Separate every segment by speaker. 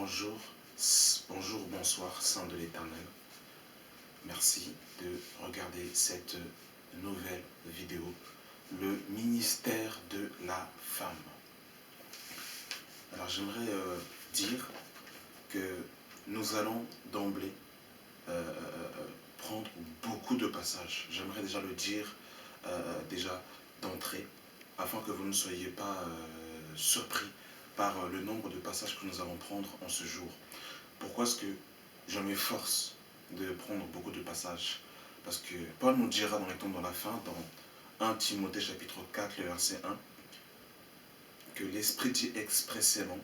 Speaker 1: Bonjour, bonjour, bonsoir, Saint de l'Éternel. Merci de regarder cette nouvelle vidéo, le ministère de la femme. Alors j'aimerais dire que nous allons d'emblée prendre beaucoup de passages. J'aimerais déjà le dire déjà d'entrée, afin que vous ne soyez pas surpris par le nombre de passages que nous allons prendre en ce jour. Pourquoi est-ce que je m'efforce de prendre beaucoup de passages? Parce que Paul nous dira dans les temps de la fin, dans 1 Timothée chapitre 4, le verset 1, que l'Esprit dit expressément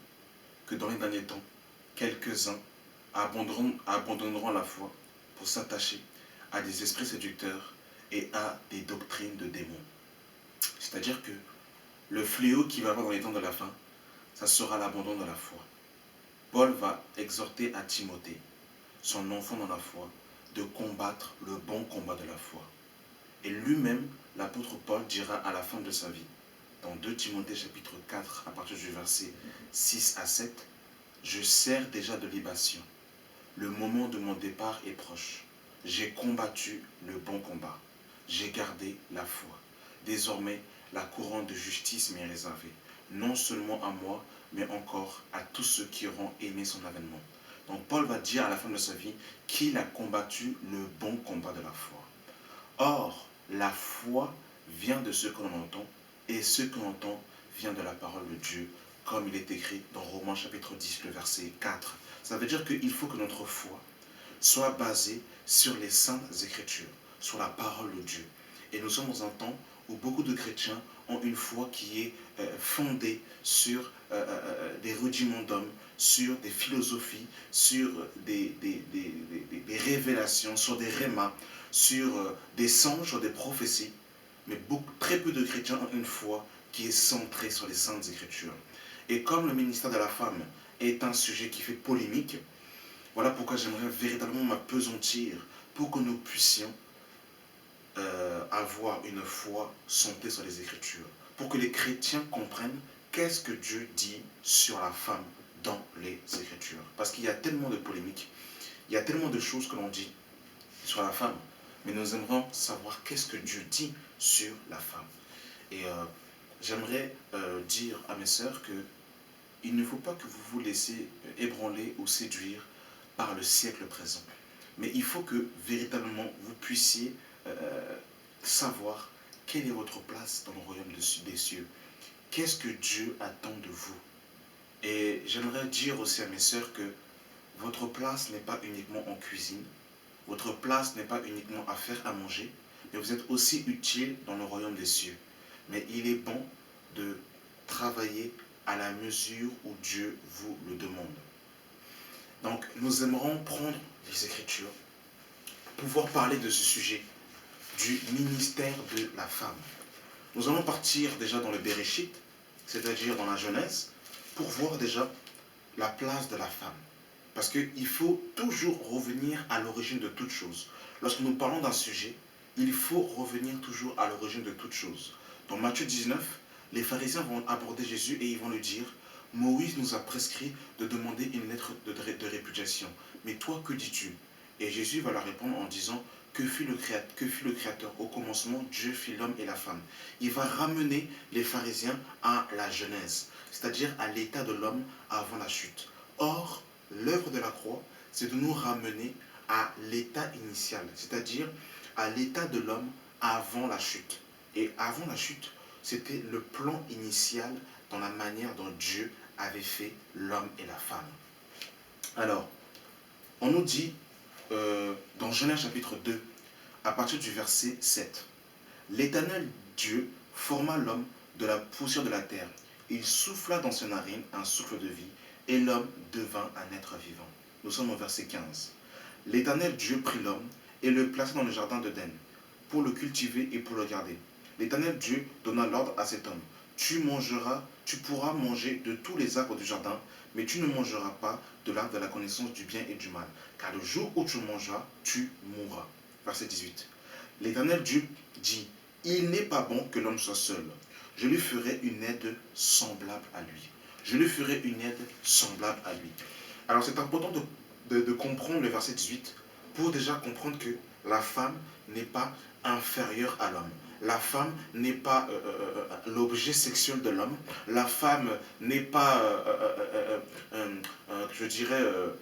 Speaker 1: que dans les derniers temps, quelques-uns abandonneront la foi pour s'attacher à des esprits séducteurs et à des doctrines de démons. C'est-à-dire que le fléau qui va avoir dans les temps de la fin, ça sera l'abandon de la foi. Paul va exhorter à Timothée, son enfant dans la foi, de combattre le bon combat de la foi. Et lui-même, l'apôtre Paul dira à la fin de sa vie, dans 2 Timothée chapitre 4, à partir du verset 6 à 7, « Je sers déjà de libation. Le moment de mon départ est proche. J'ai combattu le bon combat. J'ai gardé la foi. Désormais, la couronne de justice m'est réservée, non seulement à moi, mais encore à tous ceux qui auront aimé son avènement. » Donc Paul va dire à la fin de sa vie qu'il a combattu le bon combat de la foi. Or, la foi vient de ce que l'on entend, et ce que l'on entend vient de la parole de Dieu, comme il est écrit dans Romains chapitre 10, le verset 4. Ça veut dire qu'il faut que notre foi soit basée sur les saintes écritures, sur la parole de Dieu. Et nous sommes dans un temps où beaucoup de chrétiens ont une foi qui est fondée sur des rudiments d'hommes, sur des philosophies, sur des révélations, sur des rémas, sur des songes, sur des prophéties. Mais très peu de chrétiens ont une foi qui est centrée sur les saintes écritures. Et comme le ministère de la femme est un sujet qui fait polémique, voilà pourquoi j'aimerais véritablement m'appesantir pour que nous puissions avoir une foi centrée sur les Écritures, pour que les chrétiens comprennent qu'est-ce que Dieu dit sur la femme dans les Écritures. Parce qu'il y a tellement de polémiques, il y a tellement de choses que l'on dit sur la femme, mais nous aimerions savoir qu'est-ce que Dieu dit sur la femme. Et j'aimerais dire à mes sœurs que il ne faut pas que vous vous laissez ébranler ou séduire par le siècle présent. Mais il faut que véritablement vous puissiez savoir quelle est votre place dans le royaume des cieux. Qu'est-ce que Dieu attend de vous? Et j'aimerais dire aussi à mes sœurs que votre place n'est pas uniquement en cuisine, votre place n'est pas uniquement à faire à manger, mais vous êtes aussi utile dans le royaume des cieux. Mais il est bon de travailler à la mesure où Dieu vous le demande. Donc nous aimerons prendre les Écritures, pouvoir parler de ce sujet, du ministère de la femme. Nous allons partir déjà dans le Béréchit, c'est-à-dire dans la Genèse, pour voir déjà la place de la femme. Parce qu'il faut toujours revenir à l'origine de toute chose. Lorsque nous parlons d'un sujet, il faut revenir toujours à l'origine de toute chose. Dans Matthieu 19, les pharisiens vont aborder Jésus et ils vont lui dire « Moïse nous a prescrit de demander une lettre de répudiation. Mais toi, que dis-tu » Et Jésus va leur répondre en disant « Que fit le Créateur? Au commencement, Dieu fit l'homme et la femme. » Il va ramener les pharisiens à la Genèse, c'est-à-dire à l'état de l'homme avant la chute. Or, l'œuvre de la croix, c'est de nous ramener à l'état initial, c'est-à-dire à l'état de l'homme avant la chute. Et avant la chute, c'était le plan initial dans la manière dont Dieu avait fait l'homme et la femme. Alors, on nous dit dans Genèse chapitre 2, à partir du verset 7, « L'Éternel Dieu forma l'homme de la poussière de la terre. Il souffla dans ses narines un souffle de vie, et l'homme devint un être vivant. » Nous sommes au verset 15. « L'Éternel Dieu prit l'homme et le plaça dans le jardin d'Éden, pour le cultiver et pour le garder. L'Éternel Dieu donna l'ordre à cet homme. Tu pourras manger de tous les arbres du jardin, mais tu ne mangeras pas de l'arbre de la connaissance du bien et du mal, car le jour où tu mangeras, tu mourras. » Verset 18. L'Éternel Dieu dit, « Il n'est pas bon que l'homme soit seul. Je lui ferai une aide semblable à lui. » Je lui ferai une aide semblable à lui. Alors c'est important de comprendre le verset 18 pour déjà comprendre que la femme n'est pas inférieure à l'homme. La femme n'est pas l'objet sexuel de l'homme. La femme n'est pas, je dirais, euh,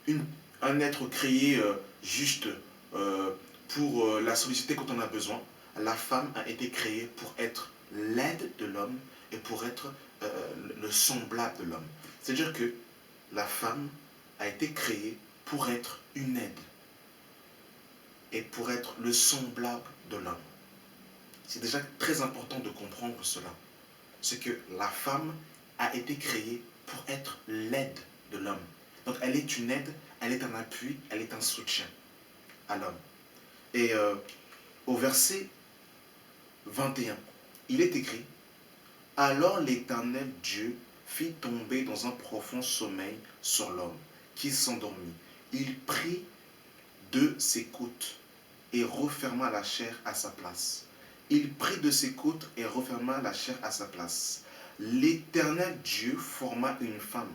Speaker 1: une, un être créé juste pour la solliciter quand on a besoin. La femme a été créée pour être l'aide de l'homme et pour être le semblable de l'homme. C'est-à-dire que la femme a été créée pour être une aide et pour être le semblable de l'homme. C'est déjà très important de comprendre cela. C'est que la femme a été créée pour être l'aide de l'homme. Donc elle est une aide, elle est un appui, elle est un soutien à l'homme. Et au verset 21, il est écrit: alors l'Éternel Dieu fit tomber dans un profond sommeil sur l'homme, qui s'endormit. Il prit de ses côtes et referma la chair à sa place. Il prit de ses côtes et referma la chair à sa place. L'Éternel Dieu forma une femme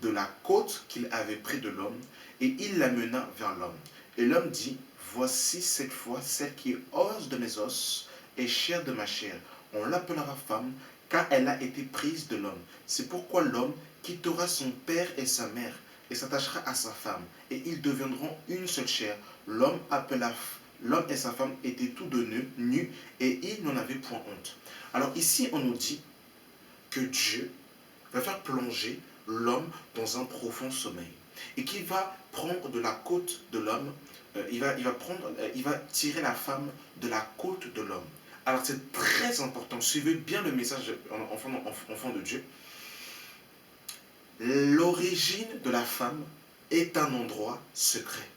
Speaker 1: de la côte qu'il avait pris de l'homme, et il la mena vers l'homme. Et l'homme dit: voici cette fois celle qui est os de mes os et chair de ma chair. On l'appellera femme, car elle a été prise de l'homme. C'est pourquoi l'homme quittera son père et sa mère, et s'attachera à sa femme, et ils deviendront une seule chair. L'homme et sa femme étaient tous deux nus, et ils n'en avaient point honte. Alors ici, on nous dit que Dieu va faire plonger l'homme dans un profond sommeil, et qu'il va prendre de la côte de l'homme, il va tirer la femme de la côte de l'homme. Alors c'est très important, suivez bien le message enfant de Dieu. L'origine de la femme est un endroit secret.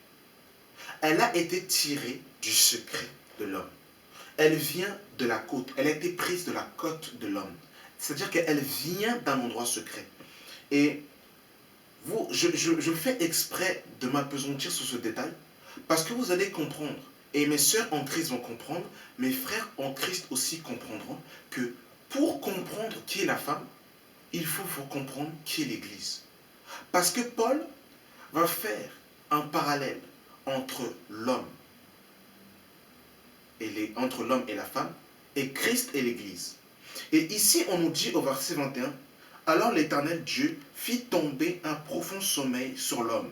Speaker 1: Elle a été tirée du secret de l'homme. Elle vient de la côte, elle a été prise de la côte de l'homme. C'est-à-dire qu'elle vient d'un endroit secret. Et je fais exprès de m'apesantir sur ce détail parce que vous allez comprendre, et mes sœurs en Christ vont comprendre, mes frères en Christ aussi comprendront, que pour comprendre qui est la femme, il faut comprendre qui est l'Église. Parce que Paul va faire un parallèle entre l'homme et la femme, et Christ et l'Église. Et ici, on nous dit au verset 21, alors l'Éternel Dieu fit tomber un profond sommeil sur l'homme,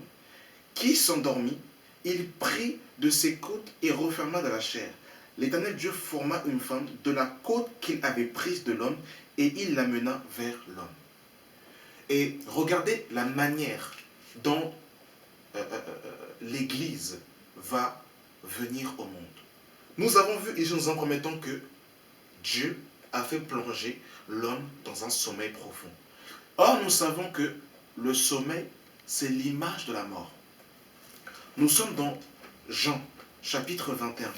Speaker 1: qui s'endormit. Il prit de ses côtes et referma de la chair. L'Éternel Dieu forma une femme de la côte qu'il avait prise de l'homme, et il la mena vers l'homme. Et regardez la manière dont l'Église va venir au monde. Nous avons vu ici dans un premier temps que Dieu a fait plonger l'homme dans un sommeil profond. Or, nous savons que le sommeil, c'est l'image de la mort. Nous sommes dans Jean, chapitre 21.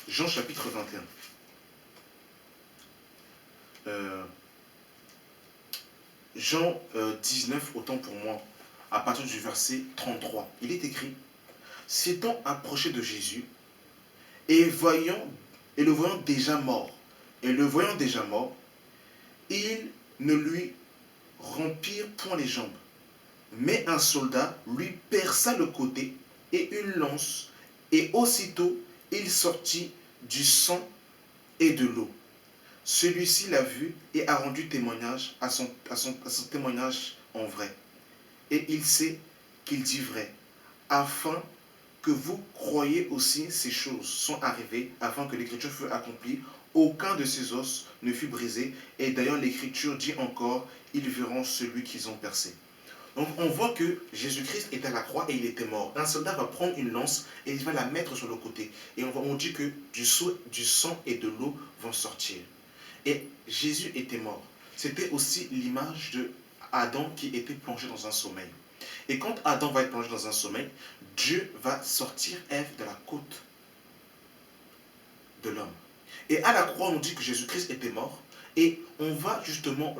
Speaker 1: Jean, chapitre 21. Jean 19, autant pour moi, à partir du verset 33. Il est écrit: s'étant approché de Jésus, et le voyant déjà mort, ils ne lui rompirent point les jambes. Mais un soldat lui perça le côté et une lance, et aussitôt il sortit du sang et de l'eau. Celui-ci l'a vu et a rendu témoignage à son témoignage en vrai. Et il sait qu'il dit vrai, afin que vous croyiez aussi ces choses sont arrivées, afin que l'écriture fût accomplie. Aucun de ces os ne fut brisé. Et d'ailleurs l'écriture dit encore: ils verront celui qu'ils ont percé. Donc on voit que Jésus-Christ est à la croix et il était mort. Un soldat va prendre une lance et il va la mettre sur le côté. Et on dit que du sang et de l'eau vont sortir. Et Jésus était mort. C'était aussi l'image de Adam qui était plongé dans un sommeil. Et quand Adam va être plongé dans un sommeil, Dieu va sortir Ève de la côte de l'homme. Et à la croix, on dit que Jésus-Christ était mort. Et on va justement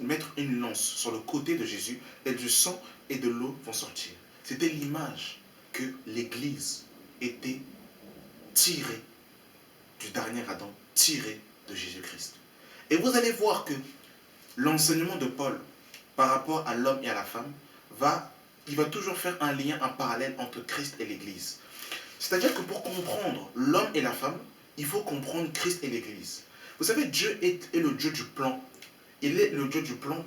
Speaker 1: mettre une lance sur le côté de Jésus, et du sang et de l'eau vont sortir. C'était l'image que l'Église était tirée du dernier Adam, tirée de Jésus-Christ. Et vous allez voir que l'enseignement de Paul par rapport à l'homme et à la femme, il va toujours faire un lien, un parallèle entre Christ et l'Église. C'est-à-dire que pour comprendre l'homme et la femme, il faut comprendre Christ et l'Église. Vous savez, Dieu est le Dieu du plan. Il est le Dieu du plan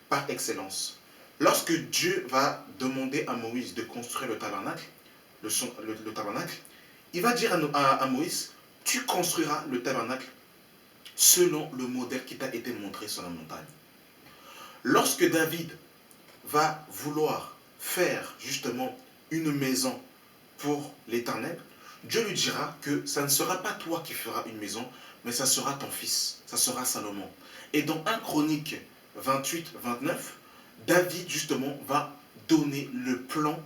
Speaker 1: par excellence. Lorsque Dieu va demander à Moïse de construire le tabernacle, le tabernacle, il va dire à Moïse, tu construiras le tabernacle selon le modèle qui t'a été montré sur la montagne. Lorsque David va vouloir faire justement une maison pour l'Éternel, Dieu lui dira que ça ne sera pas toi qui feras une maison, mais ça sera ton fils, ça sera Salomon. Et dans 1 Chronique 28-29, David justement va donner le plan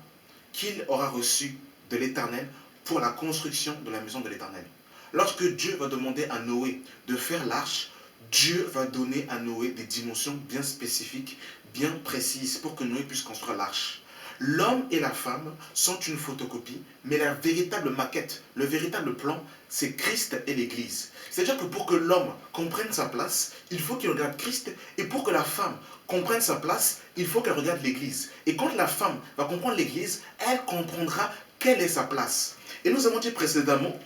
Speaker 1: qu'il aura reçu de l'Éternel pour la construction de la maison de l'Éternel. Lorsque Dieu va demander à Noé de faire l'arche, Dieu va donner à Noé des dimensions bien spécifiques, bien précises pour que Noé puisse construire l'arche. L'homme et la femme sont une photocopie, mais la véritable maquette, le véritable plan, c'est Christ et l'Église. C'est-à-dire que pour que l'homme comprenne sa place, il faut qu'il regarde Christ, et pour que la femme comprenne sa place, il faut qu'elle regarde l'Église. Et quand la femme va comprendre l'Église, elle comprendra quelle est sa place. Et nous avons dit précédemment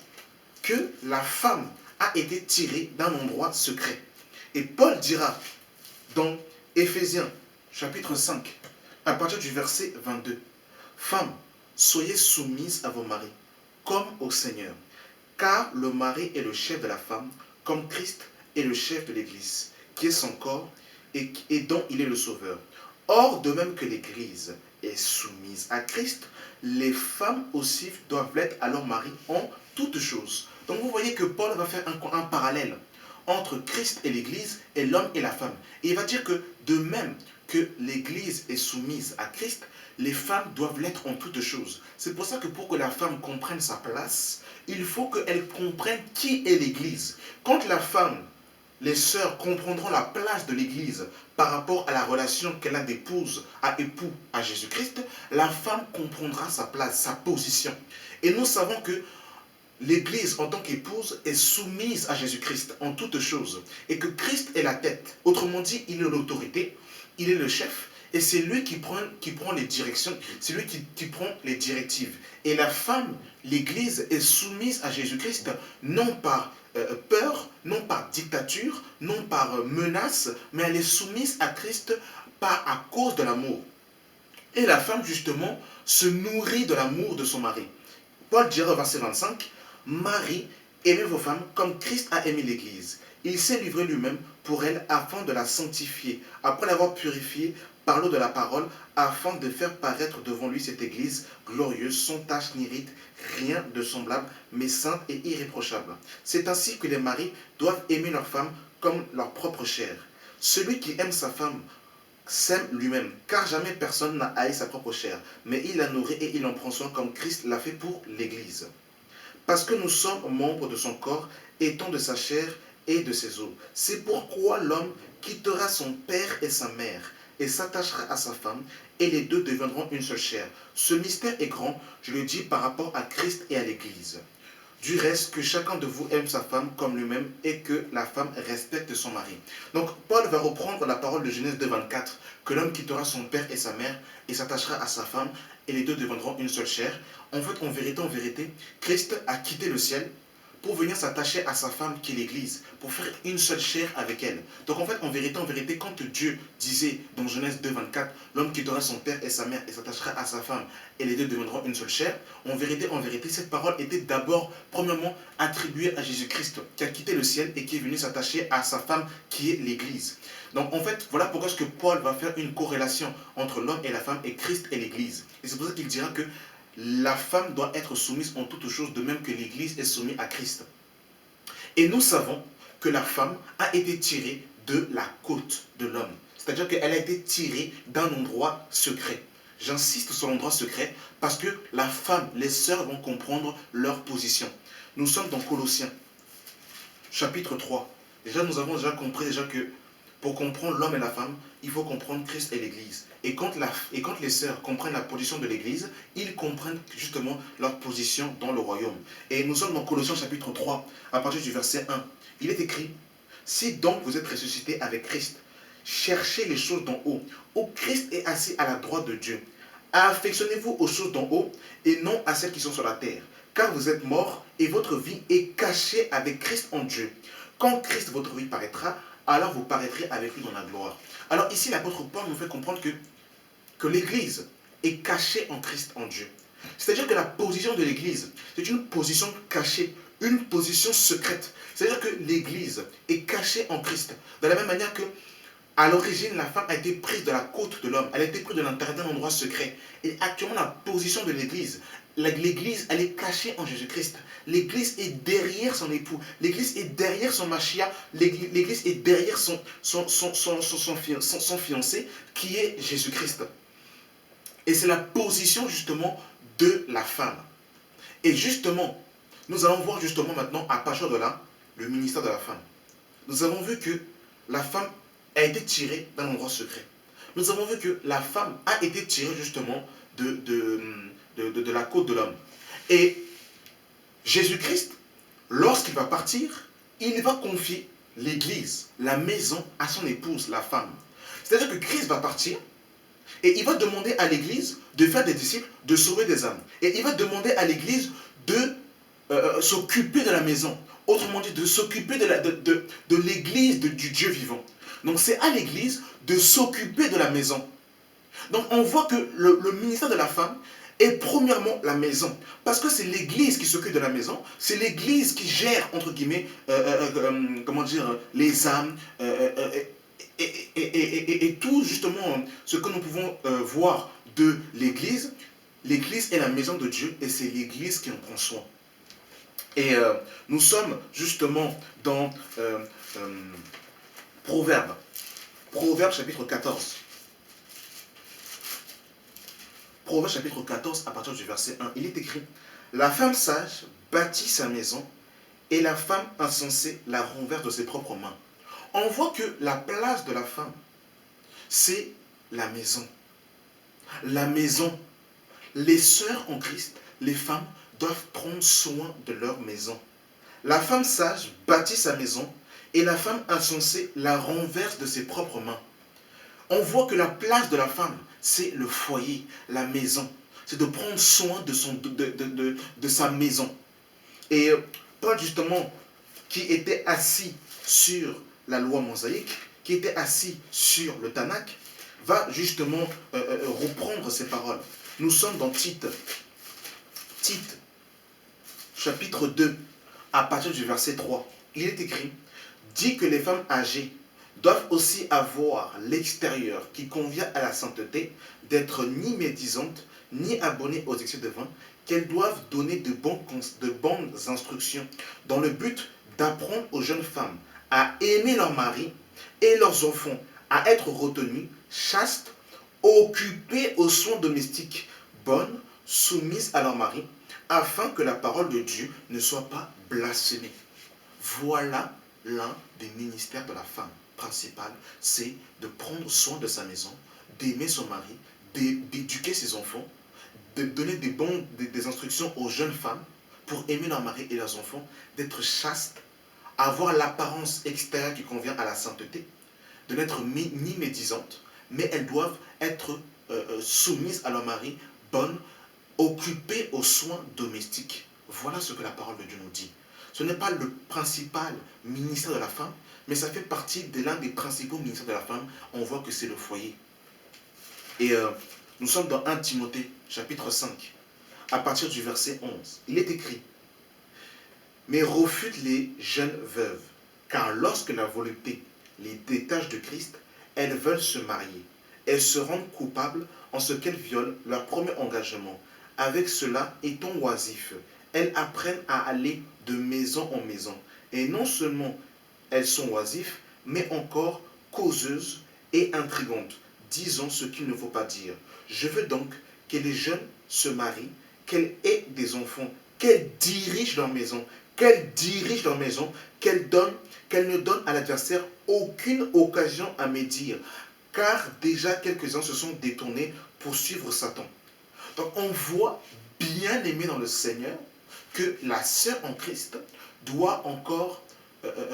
Speaker 1: que la femme a été tirée d'un endroit secret. Et Paul dira dans Éphésiens chapitre 5, à partir du verset 22, « Femmes, soyez soumises à vos maris, comme au Seigneur, car le mari est le chef de la femme, comme Christ est le chef de l'Église, qui est son corps et dont il est le sauveur. Or, de même que l'Église est soumise à Christ, les femmes aussi doivent l'être à leur mari en toutes choses. » Donc vous voyez que Paul va faire un parallèle entre Christ et l'Église et l'homme et la femme. Et il va dire que de même que l'Église est soumise à Christ, les femmes doivent l'être en toutes choses. C'est pour ça que pour que la femme comprenne sa place, il faut qu'elle comprenne qui est l'Église. Quand la femme, les sœurs comprendront la place de l'Église par rapport à la relation qu'elle a d'épouse à époux à Jésus-Christ, la femme comprendra sa place, sa position. Et nous savons que l'Église, en tant qu'épouse, est soumise à Jésus-Christ en toutes choses. Et que Christ est la tête. Autrement dit, il est l'autorité, il est le chef, et c'est lui qui prend les directions, c'est lui qui prend les directives. Et la femme, l'Église, est soumise à Jésus-Christ, non par peur, non par dictature, non par menace, mais elle est soumise à Christ à cause de l'amour. Et la femme, justement, se nourrit de l'amour de son mari. Paul dira au verset 25, « Marie, aimez vos femmes comme Christ a aimé l'Église. Il s'est livré lui-même pour elle afin de la sanctifier, après l'avoir purifiée par l'eau de la parole, afin de faire paraître devant lui cette Église glorieuse, sans tache ni ride, rien de semblable, mais sainte et irréprochable. C'est ainsi que les maris doivent aimer leur femme comme leur propre chair. Celui qui aime sa femme s'aime lui-même, car jamais personne n'a haï sa propre chair, mais il la nourrit et il en prend soin comme Christ l'a fait pour l'Église. Parce que nous sommes membres de son corps, étant de sa chair et de ses os. C'est pourquoi l'homme quittera son père et sa mère, et s'attachera à sa femme, et les deux deviendront une seule chair. Ce mystère est grand, je le dis par rapport à Christ et à l'Église. Du reste, que chacun de vous aime sa femme comme lui-même et que la femme respecte son mari. Donc, Paul va reprendre la parole de Genèse 2,24, que l'homme quittera son père et sa mère et s'attachera à sa femme et les deux deviendront une seule chair. En fait, en vérité, Christ a quitté le ciel pour venir s'attacher à sa femme qui est l'Église, pour faire une seule chair avec elle. Donc en fait, en vérité, quand Dieu disait dans Genèse 2,24, l'homme quittera son père et sa mère et s'attachera à sa femme et les deux deviendront une seule chair, en vérité, cette parole était d'abord, premièrement, attribuée à Jésus-Christ, qui a quitté le ciel et qui est venu s'attacher à sa femme qui est l'Église. Donc en fait, voilà pourquoi est-ce que Paul va faire une corrélation entre l'homme et la femme et Christ et l'Église. Et c'est pour ça qu'il dira que la femme doit être soumise en toutes choses, de même que l'Église est soumise à Christ. Et nous savons que la femme a été tirée de la côte de l'homme. C'est-à-dire qu'elle a été tirée d'un endroit secret. J'insiste sur l'endroit secret parce que la femme, les sœurs vont comprendre leur position. Nous sommes dans Colossiens, chapitre 3. Déjà, nous avons compris que pour comprendre l'homme et la femme, il faut comprendre Christ et l'Église. Et quand les sœurs comprennent la position de l'Église, ils comprennent justement leur position dans le royaume. Et nous sommes dans Colossiens chapitre 3, à partir du verset 1. Il est écrit, « Si donc vous êtes ressuscités avec Christ, cherchez les choses d'en haut, où Christ est assis à la droite de Dieu. Affectionnez-vous aux choses d'en haut et non à celles qui sont sur la terre. Car vous êtes morts et votre vie est cachée avec Christ en Dieu. Quand Christ, votre vie, paraîtra, alors vous paraîtrez avec lui dans la gloire. Alors ici, l'apôtre Paul nous fait comprendre que l'Église est cachée en Christ en Dieu. C'est-à-dire que la position de l'Église, c'est une position cachée, une position secrète. C'est-à-dire que l'Église est cachée en Christ. De la même manière que à l'origine, la femme a été prise de la côte de l'homme. Elle a été prise de l'intérieur d'un endroit secret. Et actuellement, la position de l'Église, l'Église, elle est cachée en Jésus-Christ. L'Église est derrière son époux. L'Église est derrière son Machia. L'Église est derrière son fiancé, qui est Jésus-Christ. Et c'est la position, justement, de la femme. Et justement, nous allons voir justement maintenant, à partir de là, le ministère de la femme. Nous avons vu que la femme a été tirée d'un endroit secret. Nous avons vu que la femme a été tirée justement de la côte de l'homme. Et Jésus-Christ, lorsqu'il va partir, il va confier l'église, la maison, à son épouse, la femme. C'est-à-dire que Christ va partir et il va demander à l'église de faire des disciples, de sauver des âmes. Et il va demander à l'église de s'occuper de la maison. Autrement dit, de s'occuper de l'église du Dieu vivant. Donc c'est à l'église de s'occuper de la maison. Donc on voit que le ministère de la femme est premièrement la maison. Parce que c'est l'église qui s'occupe de la maison. C'est l'église qui gère, entre guillemets, comment dire, les âmes. Et tout justement ce que nous pouvons voir de l'église. L'église est la maison de Dieu et c'est l'église qui en prend soin. Et nous sommes justement dans Proverbe chapitre 14. Proverbe chapitre 14 à partir du verset 1. Il est écrit: la femme sage bâtit sa maison et la femme insensée la renverse de ses propres mains. On voit que la place de la femme, c'est la maison. La maison. Les sœurs en Christ, les femmes, doivent prendre soin de leur maison. La femme sage bâtit sa maison et la femme insensée la renverse de ses propres mains. On voit que la place de la femme, c'est le foyer, la maison. C'est de prendre soin de sa maison. Et Paul, justement, qui était assis sur la loi mosaïque, qui était assis sur le Tanakh, va justement reprendre ces paroles. Nous sommes dans Tite, chapitre 2, à partir du verset 3. Il est écrit: dit que les femmes âgées doivent aussi avoir l'extérieur qui convient à la sainteté, d'être ni médisantes, ni abonnées aux excès de vin, qu'elles doivent donner de bonnes instructions, dans le but d'apprendre aux jeunes femmes à aimer leur mari et leurs enfants, à être retenues, chastes, occupées aux soins domestiques, bonnes, soumises à leur mari, afin que la parole de Dieu ne soit pas blasphémée. Voilà l'un des ministères de la femme principal, c'est de prendre soin de sa maison, d'aimer son mari, d'éduquer ses enfants, de donner des instructions aux jeunes femmes pour aimer leur mari et leurs enfants, d'être chastes, avoir l'apparence extérieure qui convient à la sainteté, de n'être ni médisantes, mais elles doivent être soumises à leur mari, bonnes, occupées aux soins domestiques. Voilà ce que la parole de Dieu nous dit. Ce n'est pas le principal ministère de la femme, mais ça fait partie de l'un des principaux ministères de la femme. On voit que c'est le foyer. Et nous sommes dans 1 Timothée, chapitre 5, à partir du verset 11. Il est écrit: mais refute les jeunes veuves, car lorsque la volupté les détache de Christ, elles veulent se marier. Elles se rendent coupables en ce qu'elles violent leur premier engagement. Avec cela, étant oisifs, elles apprennent à aller de maison en maison. Et non seulement elles sont oisives, mais encore causeuses et intrigantes, disant ce qu'il ne faut pas dire. Je veux donc que les jeunes se marient, qu'elles aient des enfants, qu'elles dirigent leur maison, qu'elles ne donnent à l'adversaire aucune occasion à médire, car déjà quelques-uns se sont détournés pour suivre Satan. Donc on voit, bien aimé dans le Seigneur, que la sœur en Christ doit encore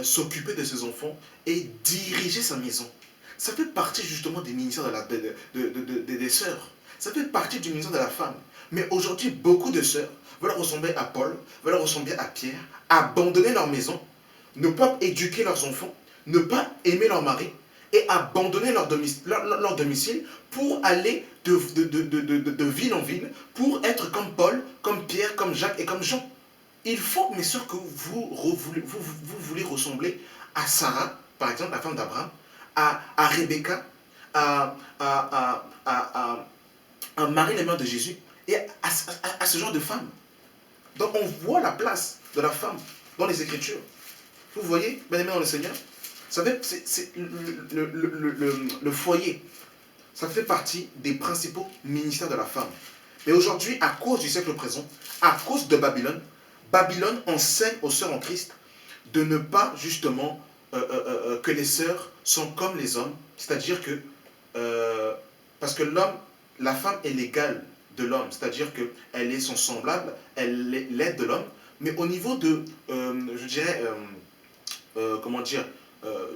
Speaker 1: s'occuper de ses enfants et diriger sa maison. Ça fait partie justement des ministères des sœurs. Ça fait partie du ministère de la femme. Mais aujourd'hui, beaucoup de sœurs veulent ressembler à Paul, veulent ressembler à Pierre, abandonner leur maison, ne pas éduquer leurs enfants, ne pas aimer leur mari et abandonner leur domicile pour aller de ville en ville, pour être comme Paul, comme Pierre, comme Jacques et comme Jean. Il faut, mes soeurs, que vous voulez ressembler à Sarah, par exemple, la femme d'Abraham, à Rebecca, à Marie, la mère de Jésus, et à ce genre de femme. Donc on voit la place de la femme dans les Écritures. Vous voyez, bien aimé dans le Seigneur, c'est le foyer. Ça fait partie des principaux ministères de la femme. Mais aujourd'hui, à cause du siècle présent, à cause de Babylone, Babylone enseigne aux sœurs en Christ de ne pas justement que les sœurs sont comme les hommes, c'est-à-dire que parce que l'homme, la femme est l'égale de l'homme, c'est-à-dire qu'elle est son semblable, elle est l'aide de l'homme, mais au niveau de, je dirais, comment dire,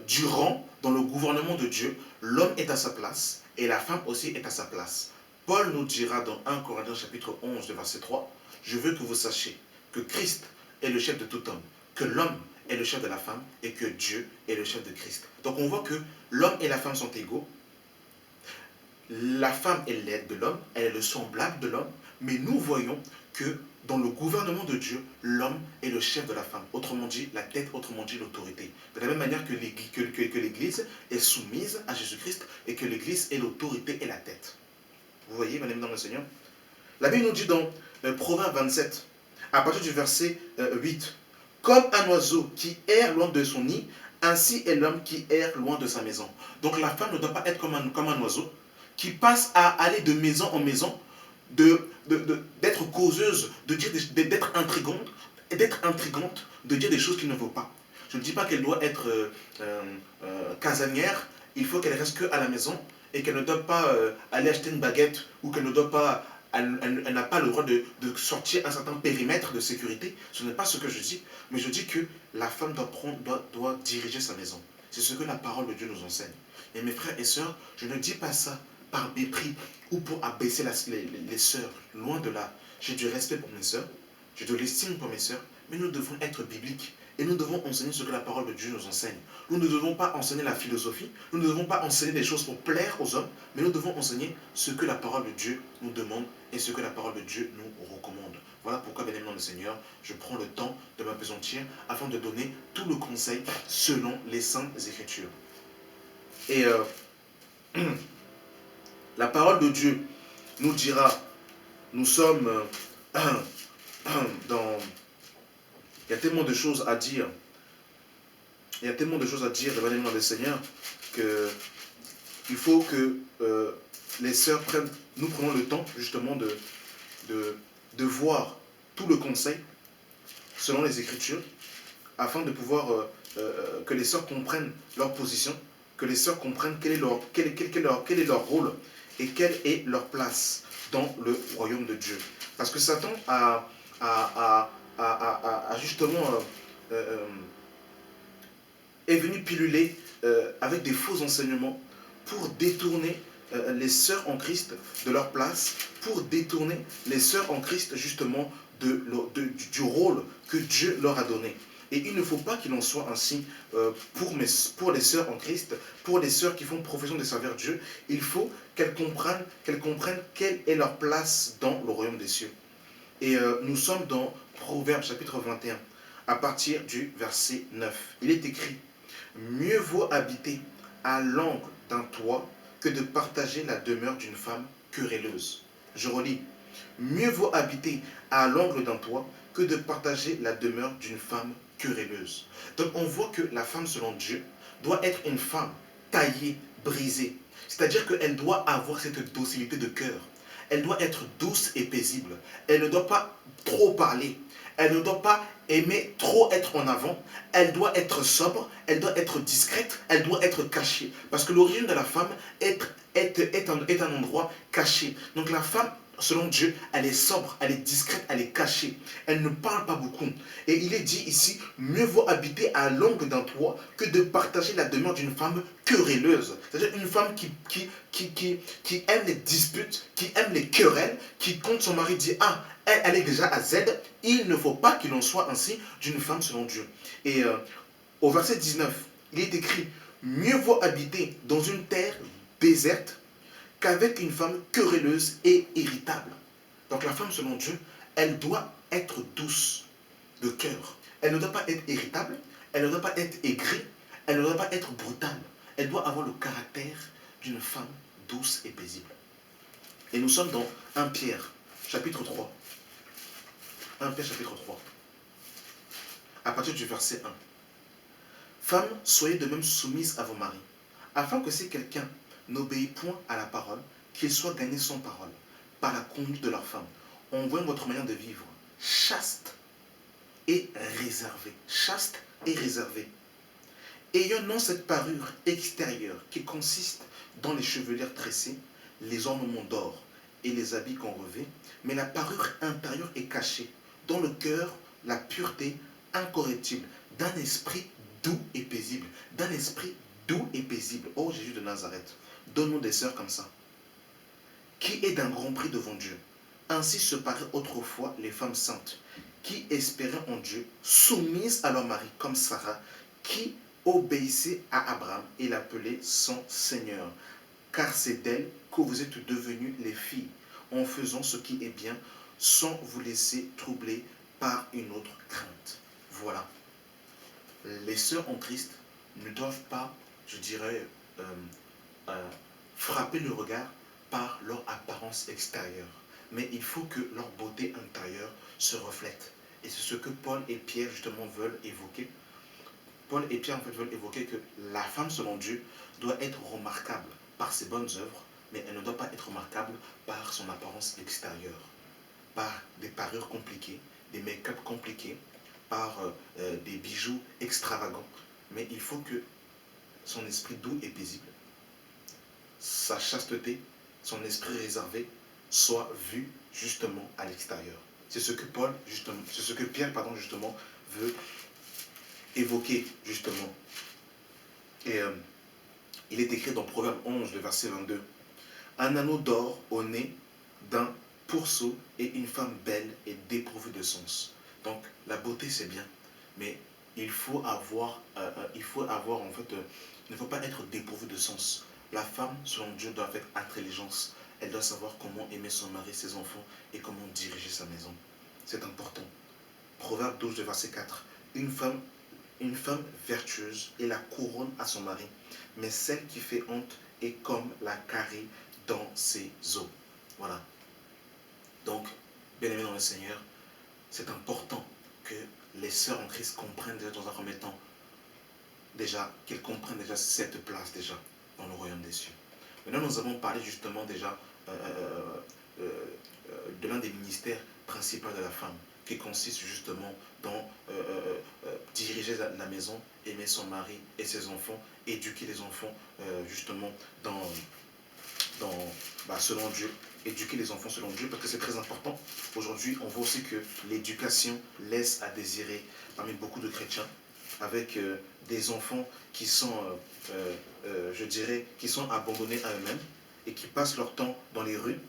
Speaker 1: du rang dans le gouvernement de Dieu, l'homme est à sa place et la femme aussi est à sa place. Paul nous dira dans 1 Corinthiens chapitre 11, verset 3, « Je veux que vous sachiez que Christ est le chef de tout homme, que l'homme est le chef de la femme et que Dieu est le chef de Christ. » Donc on voit que l'homme et la femme sont égaux. La femme est l'aide de l'homme, elle est le semblable de l'homme, mais nous voyons que dans le gouvernement de Dieu, l'homme est le chef de la femme. Autrement dit, la tête, autrement dit, l'autorité. De la même manière que l'Église est soumise à Jésus-Christ et que l'Église est l'autorité et la tête. Vous voyez, madame, dans le Seigneur. La Bible nous dit dans Proverbe 27, à partir du verset 8, « Comme un oiseau qui erre loin de son nid, ainsi est l'homme qui erre loin de sa maison. » Donc la femme ne doit pas être comme un oiseau qui passe à aller de maison en maison, d'être causeuse, d'être intrigante, de dire des choses qu'il ne faut pas. Je ne dis pas qu'elle doit être casanière, il faut qu'elle reste qu'à la maison et qu'elle ne doit pas aller acheter une baguette ou qu'elle ne doit pas, elle n'a pas le droit de sortir un certain périmètre de sécurité. Ce n'est pas ce que je dis, mais je dis que la femme doit diriger sa maison. C'est ce que la parole de Dieu nous enseigne. Et mes frères et sœurs, je ne dis pas ça par mépris ou pour abaisser les sœurs. Loin de là. J'ai du respect pour mes sœurs, j'ai de l'estime pour mes sœurs, mais nous devons être bibliques et nous devons enseigner ce que la parole de Dieu nous enseigne. Nous ne devons pas enseigner la philosophie, nous ne devons pas enseigner des choses pour plaire aux hommes, mais nous devons enseigner ce que la parole de Dieu nous demande et ce que la parole de Dieu nous recommande. Voilà pourquoi, bien aimé dans le Seigneur, je prends le temps de m'appesantir afin de donner tout le conseil selon les saintes Écritures. Et la parole de Dieu nous dira, nous sommes dans... Il y a tellement de choses à dire. Il y a tellement de choses à dire devant les noms du Seigneur qu'il faut que les sœurs nous prenons le temps justement de voir tout le conseil selon les Écritures afin de pouvoir que les sœurs comprennent leur position, que les sœurs comprennent quel est leur rôle et quelle est leur place dans le royaume de Dieu. Parce que Satan a justement est venu piluler avec des faux enseignements pour détourner les sœurs en Christ de leur place, pour détourner les sœurs en Christ justement du rôle que Dieu leur a donné. Et il ne faut pas qu'il en soit ainsi pour les sœurs en Christ, pour les sœurs qui font profession de servir Dieu. Il faut qu'elles comprennent quelle est leur place dans le royaume des cieux. Et nous sommes dans Proverbe chapitre 21, à partir du verset 9. Il est écrit, « Mieux vaut habiter à l'angle d'un toit que de partager la demeure d'une femme querelleuse. » Je relis, « Mieux vaut habiter à l'angle d'un toit que de partager la demeure d'une femme querelleuse. » Donc on voit que la femme selon Dieu doit être une femme taillée, brisée. C'est-à-dire qu'elle doit avoir cette docilité de cœur. Elle doit être douce et paisible. Elle ne doit pas trop parler. Elle ne doit pas aimer trop être en avant. Elle doit être sobre. Elle doit être discrète. Elle doit être cachée. Parce que l'origine de la femme est un endroit caché. Donc la femme selon Dieu, elle est sobre, elle est discrète, elle est cachée. Elle ne parle pas beaucoup. Et il est dit ici, mieux vaut habiter à l'ombre d'un toit que de partager la demeure d'une femme querelleuse. C'est-à-dire une femme qui aime les disputes, qui aime les querelles, qui, quand son mari dit, ah, elle est déjà à Z, il ne faut pas qu'il en soit ainsi d'une femme selon Dieu. Et au verset 19, il est écrit, mieux vaut habiter dans une terre déserte qu'avec une femme querelleuse et irritable. Donc la femme, selon Dieu, elle doit être douce de cœur. Elle ne doit pas être irritable, elle ne doit pas être aigrie, elle ne doit pas être brutale. Elle doit avoir le caractère d'une femme douce et paisible. Et nous sommes dans 1 Pierre, chapitre 3. 1 Pierre, chapitre 3. À partir du verset 1. Femmes, soyez de même soumises à vos maris, afin que si quelqu'un n'obéit point à la parole, qu'il soit gagné sans parole, par la conduite de leur femme. On voit votre manière de vivre, chaste et réservée. Chaste et réservée. Ayant non cette parure extérieure qui consiste dans les chevelures tressées, les ornements d'or et les habits qu'on revêt, mais la parure intérieure est cachée, dans le cœur, la pureté incorruptible, d'un esprit doux et paisible. D'un esprit doux et paisible. Oh Jésus de Nazareth, donne-nous des sœurs comme ça. Qui est d'un grand prix devant Dieu. Ainsi se paraient autrefois les femmes saintes, qui espéraient en Dieu, soumises à leur mari, comme Sarah, qui obéissait à Abraham et l'appelait son Seigneur. Car c'est d'elle que vous êtes devenues les filles, en faisant ce qui est bien, sans vous laisser troubler par une autre crainte. Voilà. Les sœurs en Christ ne doivent pas, je dirais, frapper le regard par leur apparence extérieure. Mais il faut que leur beauté intérieure se reflète. Et c'est ce que Paul et Pierre justement veulent évoquer. Paul et Pierre en fait veulent évoquer que la femme selon Dieu doit être remarquable par ses bonnes œuvres, mais elle ne doit pas être remarquable par son apparence extérieure, par des parures compliquées, des make-up compliqués, par des bijoux extravagants. Mais il faut que son esprit doux et paisible, sa chasteté, son esprit réservé soit vu justement à l'extérieur. C'est ce que Paul, justement, c'est ce que Pierre, pardon, justement, veut évoquer, justement. Et il est écrit dans Proverbe 11, le verset 22. Un anneau d'or au nez d'un pourceau et une femme belle et dépourvue de sens. Donc, la beauté, c'est bien, mais il faut avoir en fait, il ne faut pas être dépourvu de sens. La femme, selon Dieu, doit être intelligence. Elle doit savoir comment aimer son mari, ses enfants et comment diriger sa maison. C'est important. Proverbe 12, verset 4. Une femme vertueuse est la couronne à son mari, mais celle qui fait honte est comme la carie dans ses os. Voilà. Donc, bien aimés dans le Seigneur, c'est important que les sœurs en Christ comprennent déjà dans un premier temps, déjà, qu'elles comprennent déjà cette place déjà dans le royaume des cieux. Maintenant, nous avons parlé justement déjà de l'un des ministères principaux de la femme, qui consiste justement dans diriger la maison, aimer son mari et ses enfants, éduquer les enfants justement selon Dieu, éduquer les enfants selon Dieu, parce que c'est très important. Aujourd'hui, on voit aussi que l'éducation laisse à désirer parmi beaucoup de chrétiens, avec des enfants qui sont, je dirais, qui sont abandonnés à eux-mêmes et qui passent leur temps dans les rues.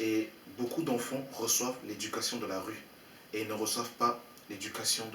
Speaker 1: Et beaucoup d'enfants reçoivent l'éducation de la rue et ne reçoivent pas l'éducation